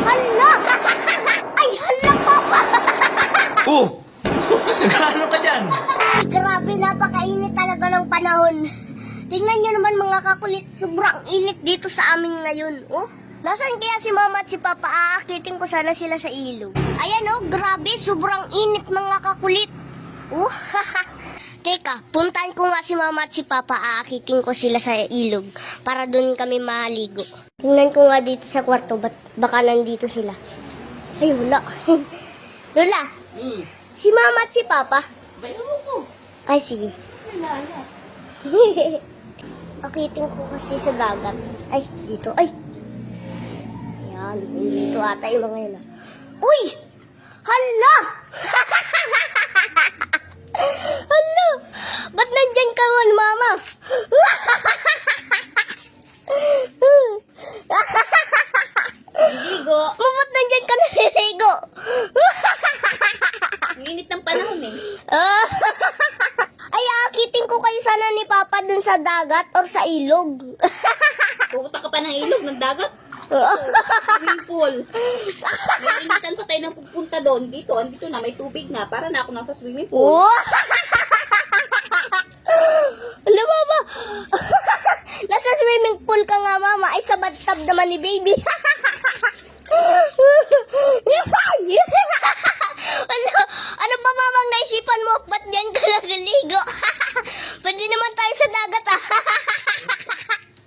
Hala! Ay, hala, Papa! Oh! Nagano ka dyan? Grabe, napakainit talaga ng panahon. Tingnan nyo naman mga kakulit, sobrang init dito sa amin ngayon. Oh, nasaan kaya si Mama at si Papa? Aakitin ko sana sila sa ilog. Ayan oh, grabe, sobrang init mga kakulit. Oh, teka, puntahan ko nga si Mama at si Papa. Aakitin ko sila sa ilog para doon kami maligo. Tingnan ko nga dito sa kwarto, baka nandito sila. Ay, wala. Lola, si Mama at si Papa? Bayaw ko. Ay, sige. Wala. Akitin ko kasi sa dagat. Ay, dito. Ay. Ayan, dito ata yung mga yun. Uy! Hala! Hala! Ba't nandyan ka man, Mama? Ligo. Ba't nandyan ka naliligo? Ang init ng panahon eh. Ay, akitin ko kayo sana ni Papa dun sa dagat or sa ilog. Pupunta ka pa ng ilog, ng dagat. Swimming pool. Nainitan pa tayo ng pupunta doon. Dito, andito na, may tubig na. Para na ako nasa swimming pool. Oh! Ano, Mama? Nasa swimming pool ka nga, Mama. Ay, sa bathtub naman ni Baby. Ano ba, Mama, ang naisipan mo? Ba't dyan ka nagaligo? Pwede naman tayo sa dagat,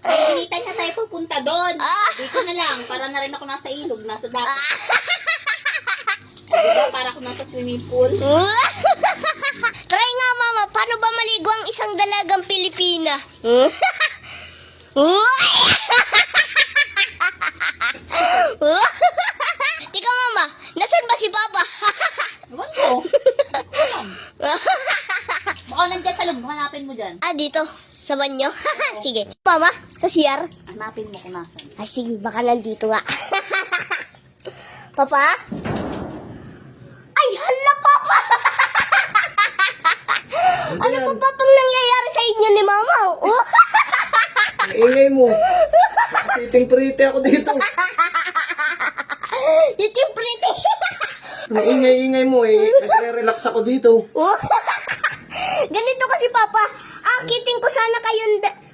Ay, initan na tayo pupunta doon. Dito na lang, para na rin ako nasa ilog, nasa dagat. Diba, para ako nasa swimming pool. Try nga, Mama. Paano ba maligo ang isang dalagang Pilipina? Tika, Mama. Nasaan ba si Papa? Ewan ko. Baka nandyan sa loob, hanapin mo dyan. Dito. Sa banyo? Sige. Mama, sa CR? Hanapin mo kung nasan. Ay, sige. Baka nandito nga. Papa? Ay, hala, Papa! Ano pa ba itong nangyayari sa inyo ni Mama? Oh. Ang ingay mo. Siting-prite ako dito. Yung yung pretty. Ang ingay-ingay mo eh. Nagre-relax ako dito. Oh. Ganito kasi, Papa. Akitin ko sana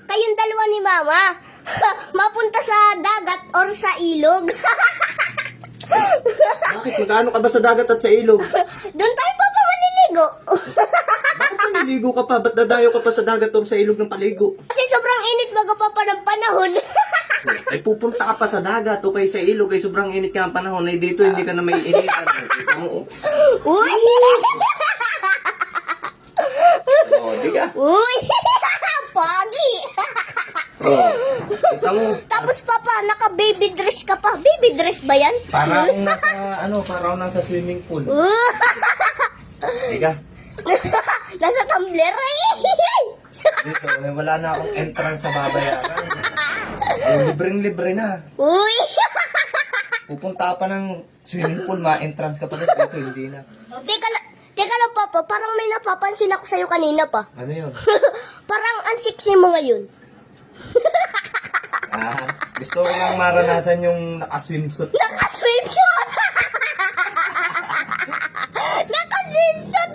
kayong dalawa ni Mama. Mapunta sa dagat or sa ilog. Bakit? Magkano ka ba sa dagat at sa ilog? Doon tayo, Papa, maliligo. Bakit naliligo ka pa? Ba't dadayo ka pa sa dagat o sa ilog ng paligo? Kasi sobrang init bago pa ng panahon. Ay pupunta ka pa sa dagat o kay sa ilog ay sobrang init ka ang panahon. Ay dito hindi ka na may initan. Kita mo. Uy! Oh, di ka. Uy! Pogi! Oh, kita mo. Tapos, Papa, naka-baby dress ka pa. Baby dress ba yan? Para akong nasa, para akong nasa swimming pool. Di ka. Nasa tumbler. Dito, wala na akong entrance sa babayaran. Libreng-libre na. Uy! Pupunta pa ng swimming pool, ma-entrance ka pa rin. Dito, hindi na. Teka lang, Papa. Parang may napapansin ako sa'yo kanina pa. Ano yun? Parang ang sexy mo ngayon. Gusto ko lang maranasan yung naka-swimsuit. Naka-swimsuit! Naka-swimsuit!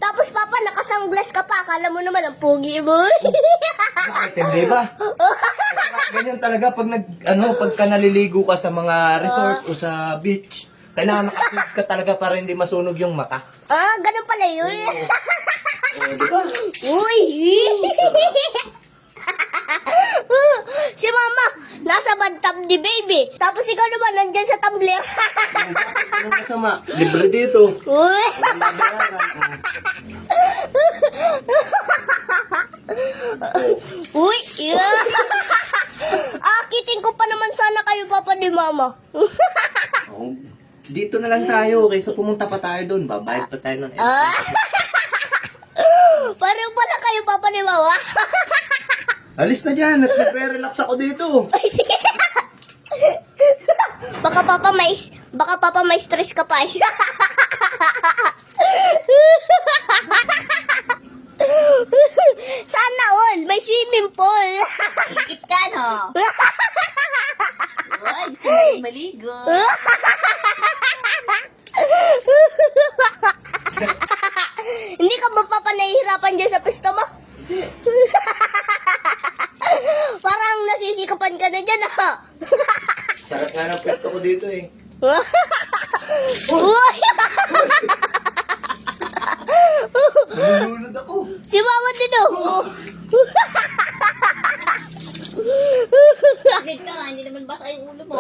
Tapos, Papa, naka-sunglass ka pa. Akala mo naman ang pogi mo. Bakit, hindi ba? Ganyan talaga pag pagka naliligo ka sa mga resort o sa beach, kailangan naka-swim ka talaga para hindi masunog yung mata. Ganun pala yun. Diba? Uy! Si Mama, nasa bathtub ni Baby. Tapos ikaw naman, nandyan sa tumbler. Anong masama? Libre dito. Uy! Walang babayaran. Uy! Akitin ko pa naman sana kayo, Papa ni Mama. Oh, dito na lang tayo, kaysa pumunta pa tayo doon. Babayad pa tayo ng Pareho pala kayo, Papa ni Mama. Alis na dyan, at nagre-relax ako dito. Ay, sige. Baka Papa may stress ka pa. Sana all, may swimming pool. Ikit ka, no? Uy, gusto na rin maligo. Hindi ka ba papanahihirapan dyan sa pista mo? Hindi. Parang nasisikapan ka na dyan, ha? Sarap nga ng pwesto ko dito eh. Uy! Nalulunod ako. Si Mama din, oh. Bed ka nga, hindi naman basa yung ulo mo.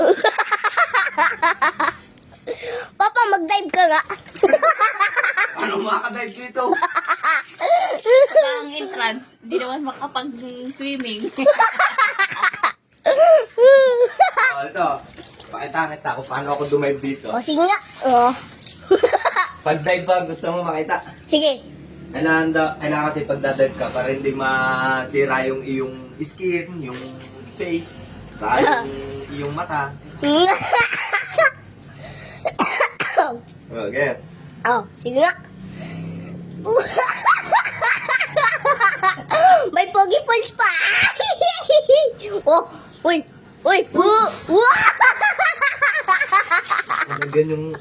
Papa, mag-dive ka nga. Ano makakadive dito? Wala ang entrance, hindi naman makapag-swimming. Ito. Pakita kita kung paano ako dumive dito. O, sige nga. Oh. Pag dive ba, gusto mo makita? Sige. Kailangan kasi pagdadive ka para hindi masira yung iyong skin, yung face, saka yung iyong mata. Okay. Oh, sige nga. May pogi points pa. Oh, uy. Uy. Ano ganyang...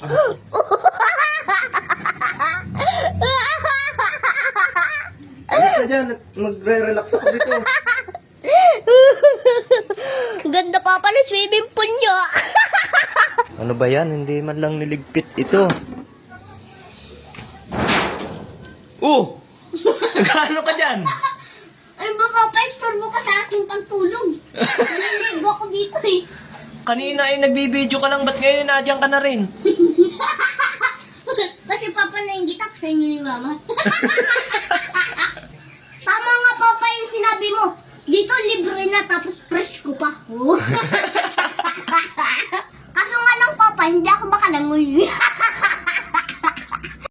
Alis na dyan at magre-relax ako dito. Ganda pa pala swimming pool nyo. Ano ba yan? Hindi man lang niligpit ito. Gaano ka dyan? Ano ba, Papa? Istorbo ka sa aking pagtulog. Naliligo ako dito eh. Kanina ay nagbibideo ka lang, ba't ngayon nadyan ka na rin? Kasi Papa nainggit ako sa inyo ni Mama. Tama nga, Papa, yung sinabi mo. Dito libre na tapos fresh ko pa. Kaso nga lang, Papa, hindi ako makalangoy.